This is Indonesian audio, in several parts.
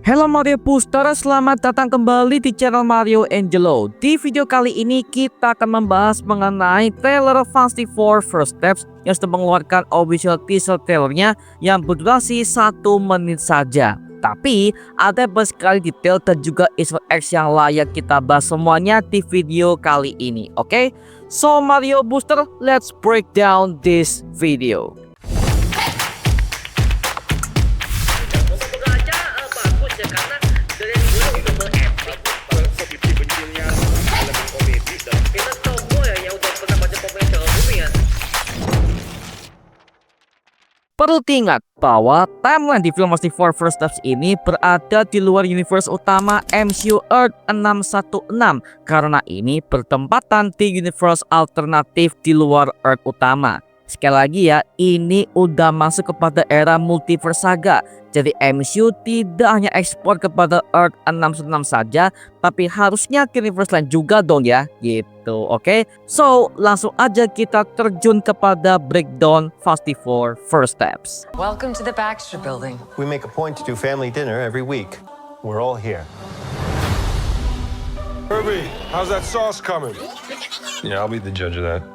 Halo Mario Booster, selamat datang kembali di channel Mario Angelo. Di video kali ini kita akan membahas mengenai trailer Fast 4 First Steps yang sudah mengeluarkan official teaser trailernya yang berdurasi 1 menit saja. Tapi ada banyak sekali detail dan juga easter eggs yang layak kita bahas semuanya di video kali ini. Oke? So Mario Booster, let's break down this video. Perlu diingat bahwa timeline di film Fast 4 First Steps ini berada di luar universe utama MCU Earth 616 karena ini bertempatan di universe alternatif di luar Earth utama. Sekali lagi ya, ini udah masuk kepada era multiverse saga. Jadi MCU tidak hanya ekspor kepada Earth 616 saja, tapi harusnya ke universe lain juga dong ya, gitu. Oke? So, langsung aja kita terjun kepada breakdown Fast 4 First Steps. Welcome to the Baxter Building. We make a point to do family dinner every week. We're all here. Herbie, how's that sauce coming? Yeah, I'll be the judge of that.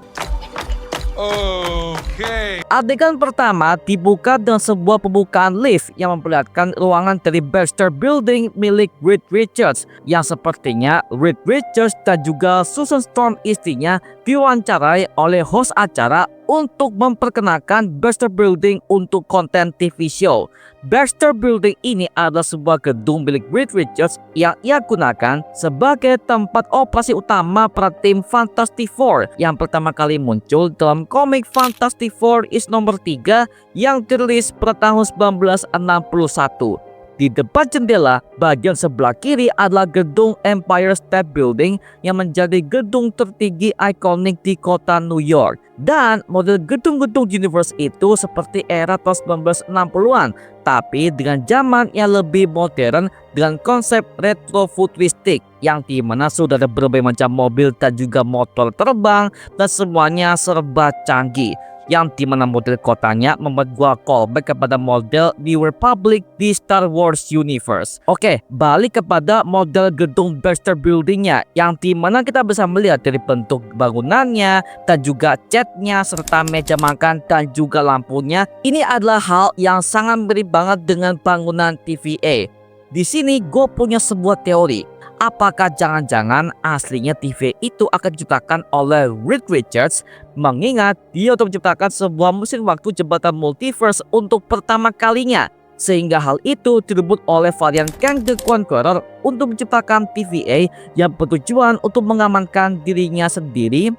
Okay. Adegan pertama dibuka dengan sebuah pembukaan lift yang memperlihatkan ruangan dari Baxter Building milik Reed Richards yang sepertinya Reed Richards dan juga Susan Storm istrinya diwawancarai oleh host acara untuk memperkenalkan Baxter Building untuk konten TV show. Baxter Building ini adalah sebuah gedung milik Reed Richards yang ia gunakan sebagai tempat operasi utama para tim Fantastic Four yang pertama kali muncul dalam komik Fantastic Four is nomor 3 yang dirilis pada tahun 1961. Di depan jendela, bagian sebelah kiri adalah gedung Empire State Building yang menjadi gedung tertinggi ikonik di kota New York. Dan model gedung-gedung universe itu seperti era tahun 1960-an, tapi dengan zaman yang lebih modern dengan konsep retro futuristik yang dimana sudah ada berbagai macam mobil dan juga motor terbang dan semuanya serba canggih. Yang dimana model kotanya membuat gua callback kepada model New Republic di Star Wars Universe. Oke, balik kepada model gedung Baxter Buildingnya yang dimana kita bisa melihat dari bentuk bangunannya dan juga catnya serta meja makan dan juga lampunya. Ini adalah hal yang sangat mirip banget dengan bangunan TVA. Di sini gue punya sebuah teori. Apakah jangan-jangan aslinya TVA itu akan diciptakan oleh Reed Richards mengingat dia untuk menciptakan sebuah mesin waktu jembatan multiverse untuk pertama kalinya, sehingga hal itu direbut oleh varian Kang the Conqueror untuk menciptakan TVA yang bertujuan untuk mengamankan dirinya sendiri.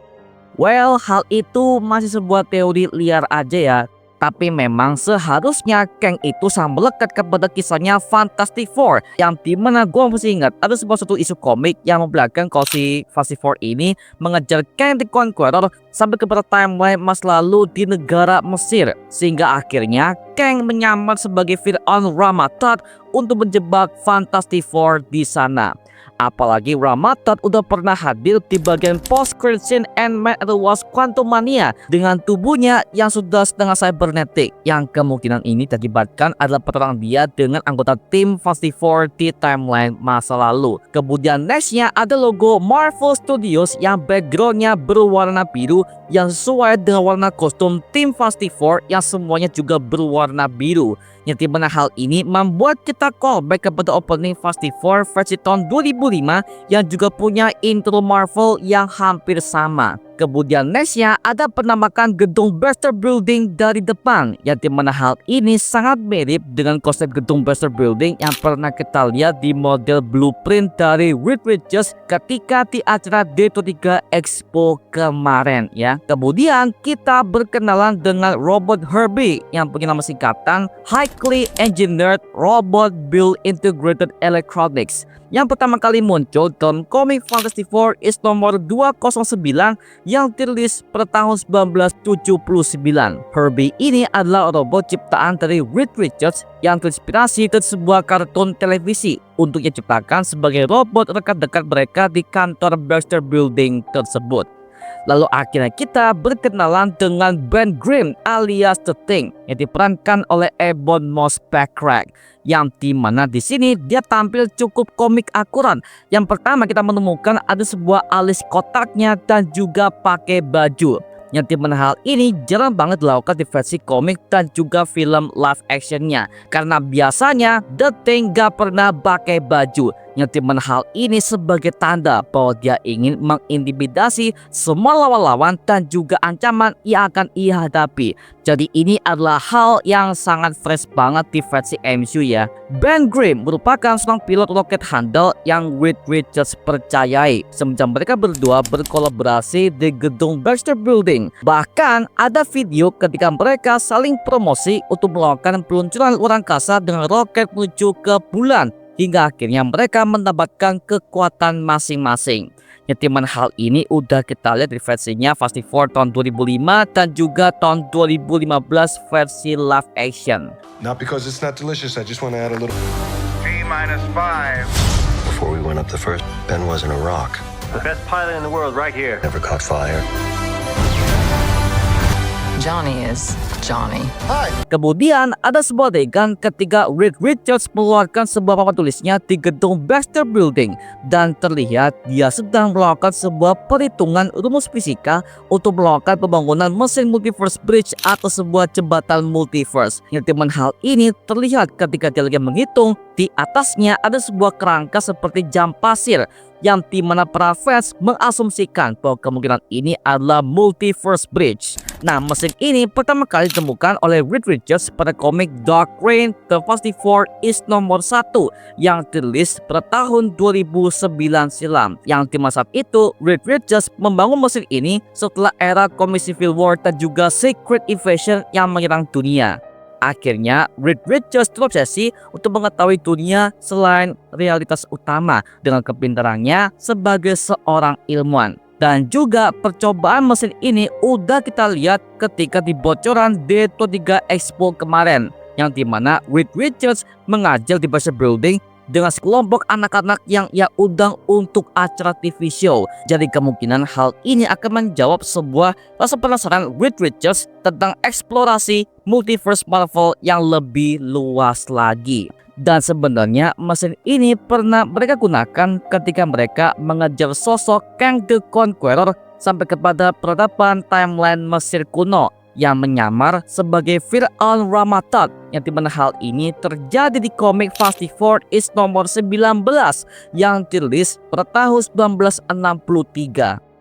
Well, hal itu masih sebuah teori liar aja ya. Tapi memang seharusnya Kang itu sangat melekat kepada kisahnya Fantastic Four yang dimana gue masih ingat ada sebuah satu isu komik yang memperlihatkan kalau si Fantastic Four ini mengejar Kang the Conqueror sampai kepada timeline masa lalu di negara Mesir sehingga akhirnya Kang menyamar sebagai Fir'aun Rama-Tut untuk menjebak Fantastic Four di sana. Apalagi Rama-Tut udah pernah hadir di bagian post-credit scene Ant-Man and the Wasp Quantumania dengan tubuhnya yang sudah setengah cybernetic yang kemungkinan ini terlibatkan adalah pertarungan dia dengan anggota tim Fantastic Four di timeline masa lalu. Kemudian nextnya ada logo Marvel Studios yang backgroundnya berwarna biru yang sesuai dengan warna kostum tim Fantastic Four yang semuanya juga berwarna biru. Yang dimana hal ini membuat kita callback kepada opening Fantastic Four versi tahun 2005 yang juga punya intro Marvel yang hampir sama. Kemudian nextnya ada penampakan gedung Baxter Building dari depan yang dimana hal ini sangat mirip dengan konsep gedung Baxter Building yang pernah kita lihat di model blueprint dari Reed Richards ketika di acara D23 Expo kemarin ya. Kemudian kita berkenalan dengan robot Herbie yang punya nama singkatan Highly Engineered Robot Build Integrated Electronics yang pertama kali muncul dalam komik Fantastic Four is nomor 209 yang dirilis pada tahun 1979. Herbie ini adalah robot ciptaan dari Reed Richards yang terinspirasi dari sebuah kartun televisi untuk diciptakan sebagai robot rekan dekat mereka di kantor Baxter Building tersebut. Lalu akhirnya kita berkenalan dengan Ben Grimm alias The Thing yang diperankan oleh Ebon Moss-Backrack yang dimana di sini dia tampil cukup komik akurat. Yang pertama kita menemukan ada sebuah alis kotaknya dan juga pakai baju. Yang dimana hal ini jarang banget dilakukan di versi komik dan juga film live actionnya, karena biasanya The Thing gak pernah pakai baju. Yang dimana hal ini sebagai tanda bahwa dia ingin mengintimidasi semua lawan-lawan dan juga ancaman yang akan ia hadapi. Jadi ini adalah hal yang sangat fresh banget di versi MCU ya. Ben Grimm merupakan seorang pilot roket handal yang Reed Richards percayai semenjak mereka berdua berkolaborasi di gedung Baxter Building. Bahkan ada video ketika mereka saling promosi untuk melakukan peluncuran luar angkasa dengan roket menuju ke bulan, hingga akhirnya mereka mendapatkan kekuatan masing-masing. Yang dimana hal ini udah kita lihat di versinya Fast and Furious tahun 2005 dan juga tahun 2015 versi live action. Not because it's not delicious, I just want to add a little. T-5. Before we went up the first, Ben wasn't a rock. The best pilot in the world right here. Never caught fire. Johnny is Johnny. Kemudian ada sebuah adegan ketika Reed Richards mengeluarkan sebuah papan tulisnya di gedung Baxter Building, dan terlihat dia sedang melakukan sebuah perhitungan rumus fisika untuk melakukan pembangunan mesin multiverse bridge atau sebuah jembatan multiverse. Yang dimana hal ini terlihat ketika dia lagi menghitung, di atasnya ada sebuah kerangka seperti jam pasir, yang dimana para fans mengasumsikan bahwa kemungkinan ini adalah multiverse bridge. Nah, mesin ini pertama kali ditemukan oleh Reed Richards pada komik Dark Reign The Fantastic Four is nomor 1 yang dirilis pada tahun 2009 silam. Yang di masa itu Reed Richards membangun mesin ini setelah era komik Civil War dan juga Secret Invasion yang menyerang dunia. Akhirnya Reed Richards terobsesi untuk mengetahui dunia selain realitas utama dengan kepintarannya sebagai seorang ilmuwan. Dan juga percobaan mesin ini udah kita lihat ketika di bocoran D23 Expo kemarin, yang dimana Reed Richards mengajar di Baxter Building dengan sekelompok anak-anak yang ia undang untuk acara TV show. Jadi kemungkinan hal ini akan menjawab sebuah rasa penasaran Reed Richards tentang eksplorasi multiverse Marvel yang lebih luas lagi. Dan sebenarnya mesin ini pernah mereka gunakan ketika mereka mengejar sosok Kang the Conqueror sampai kepada peradaban timeline Mesir kuno yang menyamar sebagai Fir'aun Ramatat, yang dimana hal ini terjadi di komik Fast and Furious nomor 19 yang dirilis pada tahun 1963.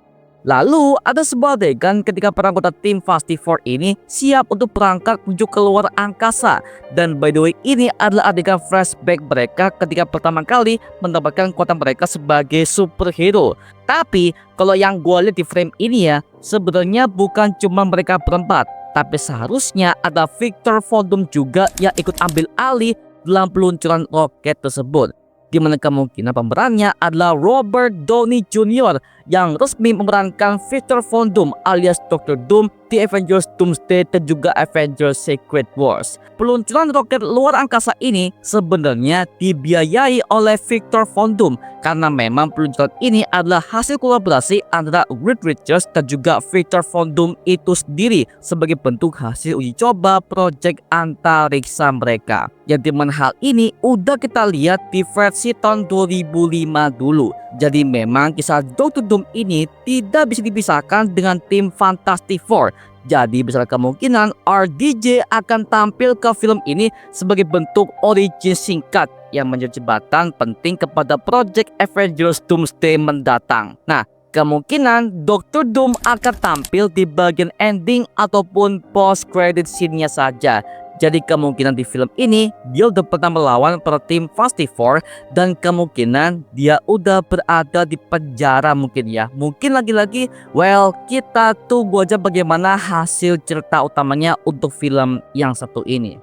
Lalu ada sebuah adegan ketika para anggota tim Fast and Furious ini siap untuk berangkat menuju ke luar angkasa. Dan by the way, ini adalah adegan flashback mereka ketika pertama kali mendapatkan kekuatan mereka sebagai superhero. Tapi kalau yang gue lihat di frame ini ya, sebenarnya bukan cuma mereka berempat, tapi seharusnya ada Victor Von Doom juga yang ikut ambil alih dalam peluncuran roket tersebut, di mana kemungkinan pemerannya adalah Robert Downey Jr. yang resmi memerankan Victor Von Doom alias Dr. Doom di Avengers Doomsday dan juga Avengers Secret Wars. Peluncuran roket luar angkasa ini sebenarnya dibiayai oleh Victor Von Doom karena memang peluncuran ini adalah hasil kolaborasi antara Reed Richards dan juga Victor Von Doom itu sendiri sebagai bentuk hasil uji coba proyek antariksa mereka. Yang dimana hal ini udah kita lihat di versi tahun 2005 dulu. Jadi memang kisah Dr. Doom ini tidak bisa dipisahkan dengan tim Fantastic Four. Jadi besar kemungkinan RDJ akan tampil ke film ini sebagai bentuk origin singkat yang menjadi jembatan penting kepada proyek Avengers Doomsday mendatang. Nah, kemungkinan Dr. Doom akan tampil di bagian ending ataupun post credit scene-nya saja. Jadi kemungkinan di film ini dia udah pernah melawan para tim Fast and Furious dan kemungkinan dia udah berada di penjara mungkin ya. Mungkin lagi-lagi, well, kita tunggu aja bagaimana hasil cerita utamanya untuk film yang satu ini.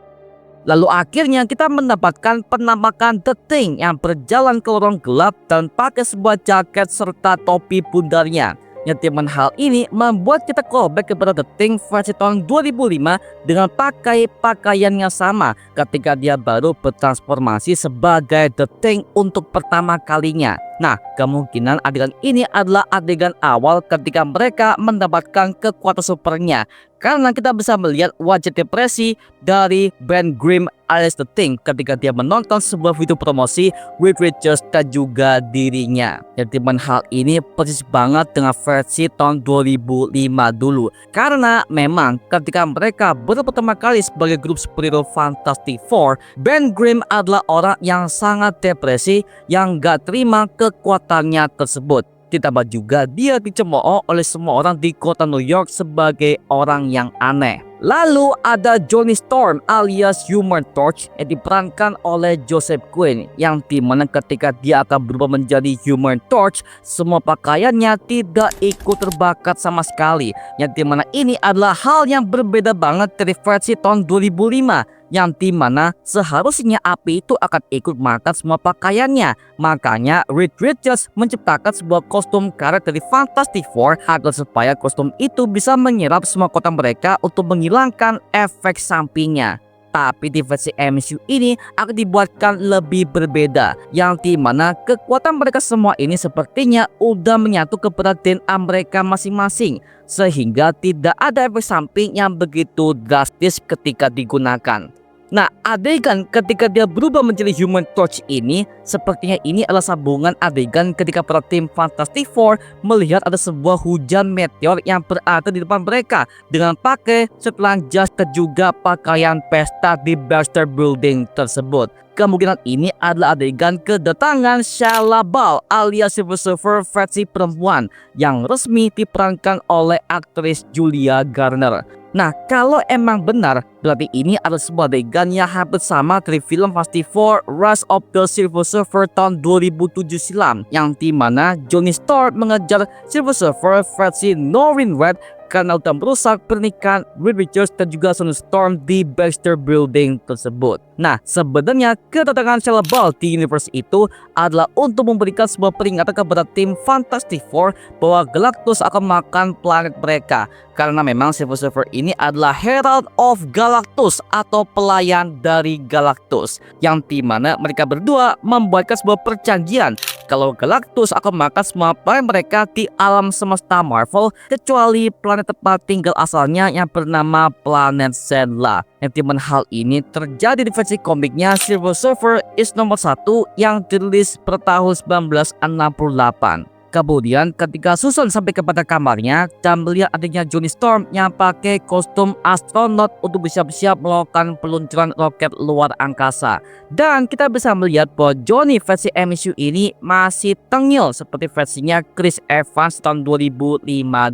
Lalu akhirnya kita mendapatkan penampakan The Thing yang berjalan ke lorong gelap dan pakai sebuah jaket serta topi pundarnya. Yang dimana hal ini membuat kita callback kepada The Thing versi tahun 2005 dengan pakai pakaian yang sama ketika dia baru bertransformasi sebagai The Thing untuk pertama kalinya. Nah, kemungkinan adegan ini adalah adegan awal ketika mereka mendapatkan kekuatan supernya. Karena kita bisa melihat wajah depresi dari Ben Grimm alias The Thing ketika dia menonton sebuah video promosi Reed Richards dan juga dirinya. Jadi hal ini persis banget dengan versi tahun 2005 dulu. Karena memang ketika mereka baru pertama kali sebagai grup superhero Fantastic Four, Ben Grimm adalah orang yang sangat depresi yang gak terima kekuatannya tersebut. Ditambah juga dia dicemooh oleh semua orang di kota New York sebagai orang yang aneh. Lalu ada Johnny Storm alias Human Torch yang diperankan oleh Joseph Quinn, yang dimana ketika dia akan berubah menjadi Human Torch, semua pakaiannya tidak ikut terbakar sama sekali. Yang dimana ini adalah hal yang berbeda banget dari versi tahun 2005, yang dimana seharusnya api itu akan ikut makan semua pakaiannya. Makanya Reed Richards menciptakan sebuah kostum karet dari Fantastic Four agar supaya kostum itu bisa menyerap semua kota mereka untuk menghilangkan efek sampingnya. Tapi di versi MCU ini akan dibuatkan lebih berbeda, yang dimana kekuatan mereka semua ini sepertinya udah menyatu kepada DNA mereka masing-masing, sehingga tidak ada efek samping yang begitu drastis ketika digunakan. Nah, adegan ketika dia berubah menjadi Human Torch ini sepertinya ini adalah sambungan adegan ketika para tim Fantastic Four melihat ada sebuah hujan meteor yang berada di depan mereka dengan pakai setelan jas dan juga pakaian pesta di Baxter Building tersebut. Kemungkinan ini adalah adegan kedatangan Shia LaBeouf alias Silver Surfer versi perempuan yang resmi diperankan oleh aktris Julia Garner. Nah, kalau emang benar, berarti ini adalah sebuah adegan yang hampir sama dari film Fantastic Four Rise of the Silver Surfer tahun 2007 silam, yang dimana Johnny Storm mengejar Silver Surfer versi Norrin Red karena sudah merusak pernikahan Reed Richards dan juga Sony Storm di Baxter Building tersebut. Nah, sebenarnya kedatangan Shia LaBeouf di universe itu adalah untuk memberikan sebuah peringatan kepada tim Fantastic Four bahwa Galactus akan makan planet mereka. Karena memang Silver Surfer ini adalah Herald of Galactus atau pelayan dari Galactus, yang dimana mereka berdua membuatkan sebuah perjanjian kalau Galactus akan makan semua planet mereka di alam semesta Marvel kecuali planet tempat tinggal asalnya yang bernama planet Zenla. Yang dimana hal ini terjadi di versi komiknya Silver Surfer is nomor 1 yang dirilis pada tahun 1968. Kemudian ketika Susan sampai kepada kamarnya dan melihat adiknya Johnny Storm yang pakai kostum astronot untuk bersiap-siap melakukan peluncuran roket luar angkasa. Dan kita bisa melihat bahwa Johnny versi MCU ini masih tengil seperti versinya Chris Evans tahun 2005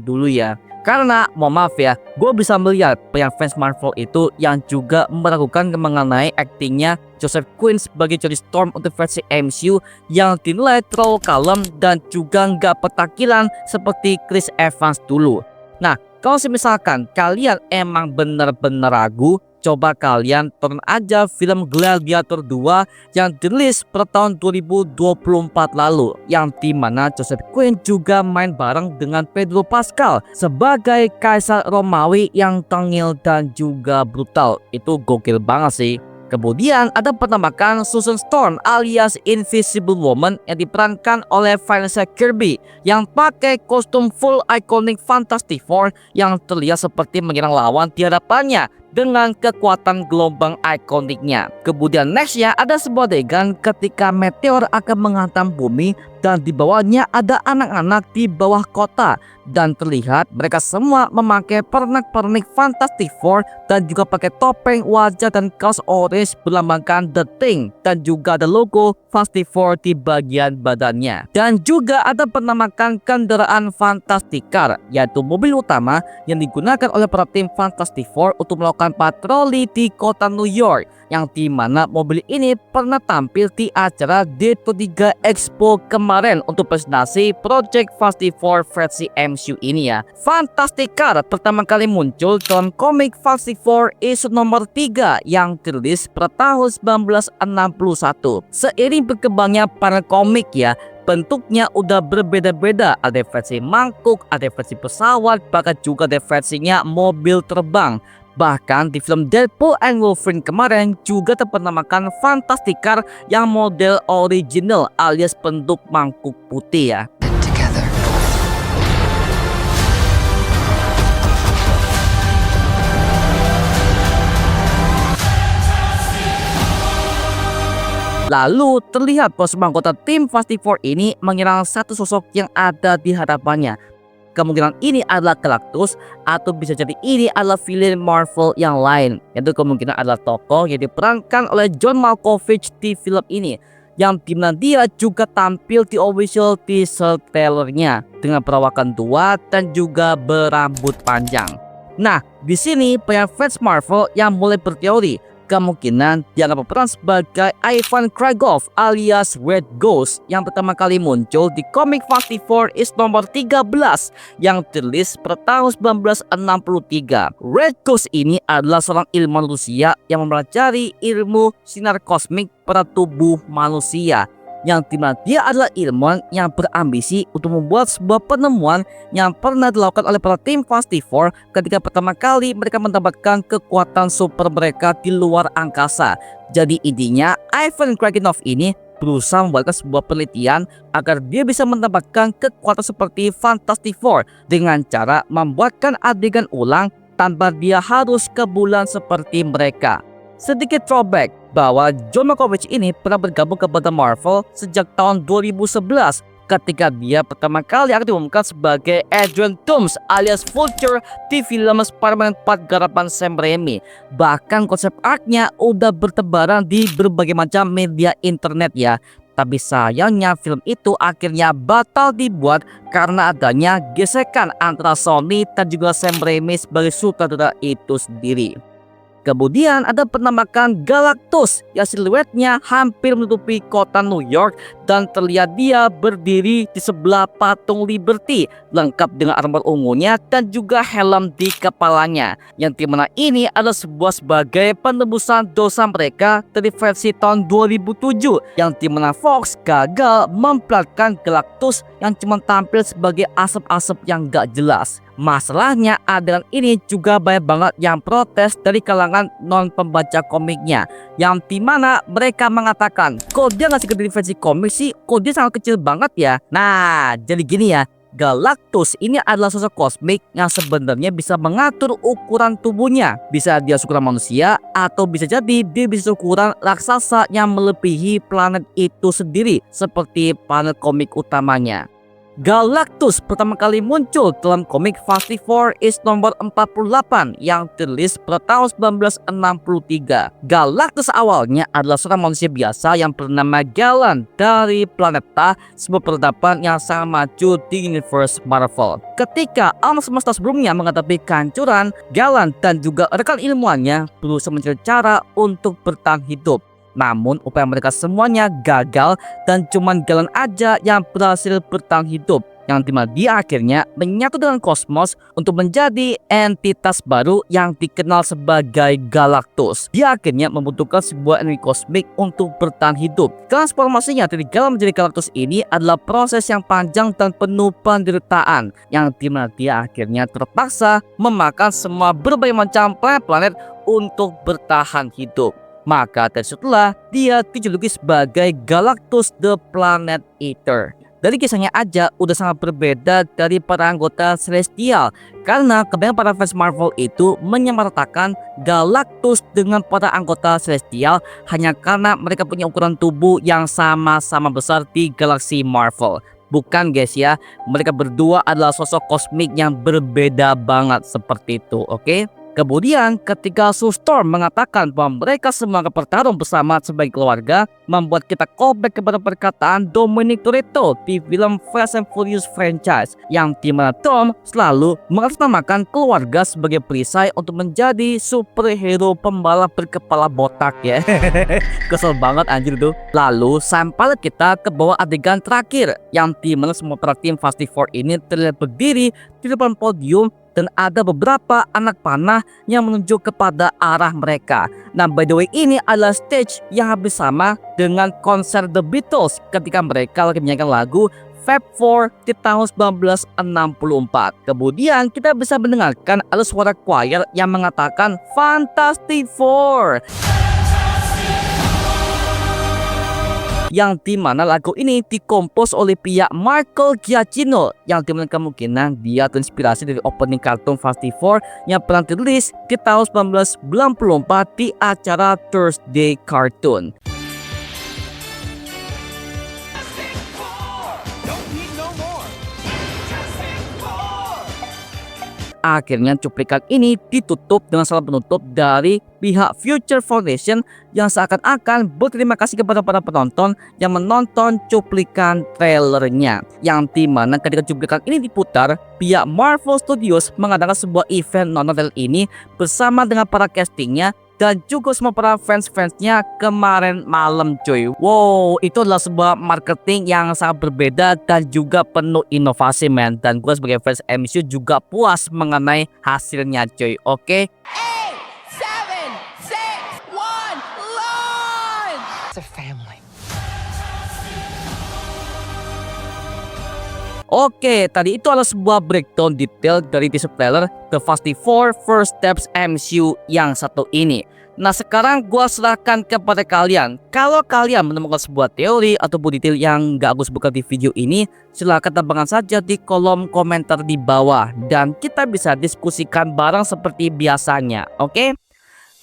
dulu ya. Karena mohon maaf ya, gue bisa melihat banyak fans Marvel itu yang juga meragukan mengenai aktingnya Joseph Quinn sebagai Johnny Storm untuk versi MCU yang dinilai terlalu kalem dan juga nggak petakilan seperti Chris Evans dulu. Nah, kalau misalkan kalian emang bener-bener ragu, coba kalian tonton aja film Gladiator 2 yang dirilis pada tahun 2024 lalu, yang dimana Joseph Quinn juga main bareng dengan Pedro Pascal sebagai Kaisar Romawi yang tengil dan juga brutal. Itu gokil banget sih. Kemudian ada penampakan Susan Storm alias Invisible Woman yang diperankan oleh Vanessa Kirby yang pakai kostum full iconic Fantastic Four yang terlihat seperti menyerang lawan di hadapannya dengan kekuatan gelombang ikoniknya. Kemudian nextnya ada sebuah adegan ketika meteor akan menghantam bumi dan di bawahnya ada anak-anak di bawah kota dan terlihat mereka semua memakai pernak-pernik Fantastic Four dan juga pakai topeng wajah dan kaos orange berlambangkan The Thing dan juga ada logo Fantastic Four di bagian badannya. Dan juga ada penamakan kendaraan Fantastic Car, yaitu mobil utama yang digunakan oleh para tim Fantastic Four untuk melakukan patroli di kota New York, yang dimana mobil ini pernah tampil di acara D23 Expo kemarin untuk presentasi Project Fantastic Four versi MCU ini ya. Fantastic Car pertama kali muncul dalam komik Fantastic Four issue nomor 3 yang dirilis pada tahun 1961. Seiring berkembangnya para komik ya, bentuknya udah berbeda-beda, ada versi mangkuk, ada versi pesawat, bahkan juga ada versinya mobil terbang. Bahkan di film Deadpool and Wolverine kemarin juga terpertamakan Fantastic Car yang model original alias bentuk mangkuk putih ya. Together. Lalu terlihat bahwa semua anggota tim Fantastic Four ini menyerang satu sosok yang ada di hadapannya. Kemungkinan ini adalah Galactus atau bisa jadi ini adalah villain Marvel yang lain, yaitu kemungkinan adalah tokoh yang diperankan oleh John Malkovich di film ini, yang dimana dia juga tampil di official teaser trailernya dengan perawakan tua dan juga berambut panjang. Nah, di sini banyak fans Marvel yang mulai berteori kemungkinan dia akan berperan sebagai Ivan Kragoff alias Red Ghost yang pertama kali muncul di komik Fantastic Four nomor 13 yang dirilis pada tahun 1963. Red Ghost ini adalah seorang ilmuwan Rusia yang mempelajari ilmu sinar kosmik pada tubuh manusia, yang dimana dia adalah ilmuwan yang berambisi untuk membuat sebuah penemuan yang pernah dilakukan oleh para tim Fantastic Four ketika pertama kali mereka mendapatkan kekuatan super mereka di luar angkasa. Jadi intinya Ivan Kragoff ini berusaha membuatkan sebuah penelitian agar dia bisa mendapatkan kekuatan seperti Fantastic Four dengan cara membuatkan adegan ulang tanpa dia harus ke bulan seperti mereka. Sedikit throwback bahwa John Malkovich ini pernah bergabung kepada Marvel sejak tahun 2011 ketika dia pertama kali akan diumumkan sebagai Adrian Toomes alias Vulture di film Spider-Man 4 garapan Sam Raimi. Bahkan konsep artnya udah bertebaran di berbagai macam media internet ya. Tapi sayangnya film itu akhirnya batal dibuat karena adanya gesekan antara Sony dan juga Sam Raimi sebagai sutradara itu sendiri. Kemudian ada penampakan Galactus yang siluetnya hampir menutupi kota New York dan terlihat dia berdiri di sebelah patung Liberty lengkap dengan armor ungunya dan juga helm di kepalanya, yang dimana ini adalah sebagai penebusan dosa mereka dari versi tahun 2007 yang dimana Fox gagal memperlihatkan Galactus yang cuma tampil sebagai asap-asap yang gak jelas. Masalahnya adegan ini juga banyak banget yang protes dari kalangan non pembaca komiknya, yang dimana mereka mengatakan kok dia ngasih ke versi komik sih, kok dia sangat kecil banget ya. Nah jadi gini ya, Galactus ini adalah sosok kosmik yang sebenarnya bisa mengatur ukuran tubuhnya. Bisa dia ukuran manusia atau bisa jadi dia bisa ukuran raksasa yang melebihi planet itu sendiri seperti planet komik utamanya. Galactus pertama kali muncul dalam komik Fantastic Four nomor 48 yang dirilis pada tahun 1963. Galactus awalnya adalah seorang manusia biasa yang bernama Galan dari planeta, sebuah peradaban yang sangat maju di universe Marvel. Ketika alam semesta sebelumnya menghadapi kehancuran, Galan dan juga rekan ilmuannya berusaha mencari cara untuk bertahan hidup. Namun upaya mereka semuanya gagal dan cuman Galan aja yang berhasil bertahan hidup, yang dimana dia akhirnya menyatu dengan kosmos untuk menjadi entitas baru yang dikenal sebagai Galactus. Dia akhirnya membutuhkan sebuah energi kosmik untuk bertahan hidup. Transformasinya dari Galan menjadi Galactus ini adalah proses yang panjang dan penuh penderitaan, yang dimana dia akhirnya terpaksa memakan semua berbagai macam planet-planet untuk bertahan hidup. Maka dari situlah dia dijuluki sebagai Galactus the Planet Eater. Dari kisahnya aja udah sangat berbeda dari para anggota Celestial, karena kebanyakan para fans Marvel itu menyamaratakan Galactus dengan para anggota Celestial hanya karena mereka punya ukuran tubuh yang sama-sama besar di galaksi Marvel. Bukan guys ya, mereka berdua adalah sosok kosmik yang berbeda banget seperti itu, oke? Kemudian ketika Sue Storm mengatakan bahwa mereka semua akan bertarung bersama sebagai keluarga, membuat kita callback kepada perkataan Dominic Toretto di film Fast and Furious franchise, yang dimana Tom selalu mengatasnamakan keluarga sebagai perisai untuk menjadi superhero pembalap berkepala botak ya. Kesel banget anjir tuh. Lalu sampai kita ke bawah adegan terakhir, yang dimana semua para tim Fantastic Four ini terlihat berdiri di depan podium dan ada beberapa anak panah yang menunjuk kepada arah mereka. Nah, by the way, ini adalah stage yang hampir sama dengan konser The Beatles ketika mereka lagi menyanyikan lagu Feb 4 di tahun 1964. Kemudian kita bisa mendengarkan ada suara choir yang mengatakan Fantastic Four, yang dimana lagu ini dikompos oleh pihak Michael Giacchino, yang dimana kemungkinan dia terinspirasi dari opening kartun Fantastic Four yang pernah dirilis di tahun 1994 di acara Thursday Cartoon. Akhirnya cuplikan ini ditutup dengan salam penutup dari pihak Future Foundation yang seakan-akan berterima kasih kepada para penonton yang menonton cuplikan trailernya. Yang dimana ketika cuplikan ini diputar, pihak Marvel Studios mengadakan sebuah event non-real ini bersama dengan para castingnya dan juga semua para fans-fansnya kemarin malam cuy. Wow, itu adalah sebuah marketing yang sangat berbeda dan juga penuh inovasi men. Dan gue sebagai fans MCU juga puas mengenai hasilnya cuy. Oke. 8, 7, 6, 5, launch! It's a family. Oke, tadi itu adalah sebuah breakdown detail dari teaser trailer The Fantastic Four First Steps MCU yang satu ini. Nah, sekarang gua serahkan kepada kalian. Kalau kalian menemukan sebuah teori ataupun detail yang gak aku sebutkan di video ini, silahkan tambahkan saja di kolom komentar di bawah dan kita bisa diskusikan bareng seperti biasanya. Oke?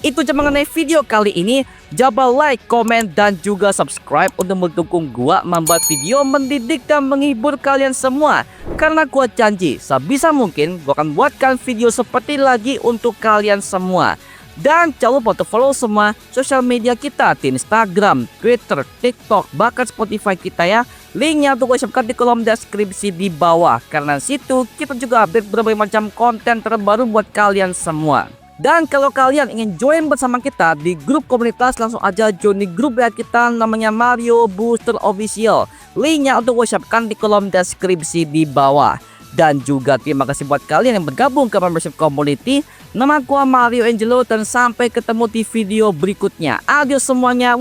Itu aja mengenai video kali ini. Jangan like, komen, dan juga subscribe untuk mendukung gua membuat video mendidik dan menghibur kalian semua. Karena gua janji sebisa mungkin gua akan buatkan video seperti lagi untuk kalian semua. Dan jangan lupa untuk follow semua sosial media kita di Instagram, Twitter, TikTok, bahkan Spotify kita ya. Linknya untuk gue siapkan di kolom deskripsi di bawah. Karena situ kita juga update berbagai macam konten terbaru buat kalian semua. Dan kalau kalian ingin join bersama kita di grup komunitas, langsung aja join di grup ya kita namanya Mario Booster Official. Linknya untuk gue siapkan di kolom deskripsi di bawah. Dan juga terima kasih buat kalian yang bergabung ke membership community. Nama gua Mario Angelo dan sampai ketemu di video berikutnya. Adios semuanya.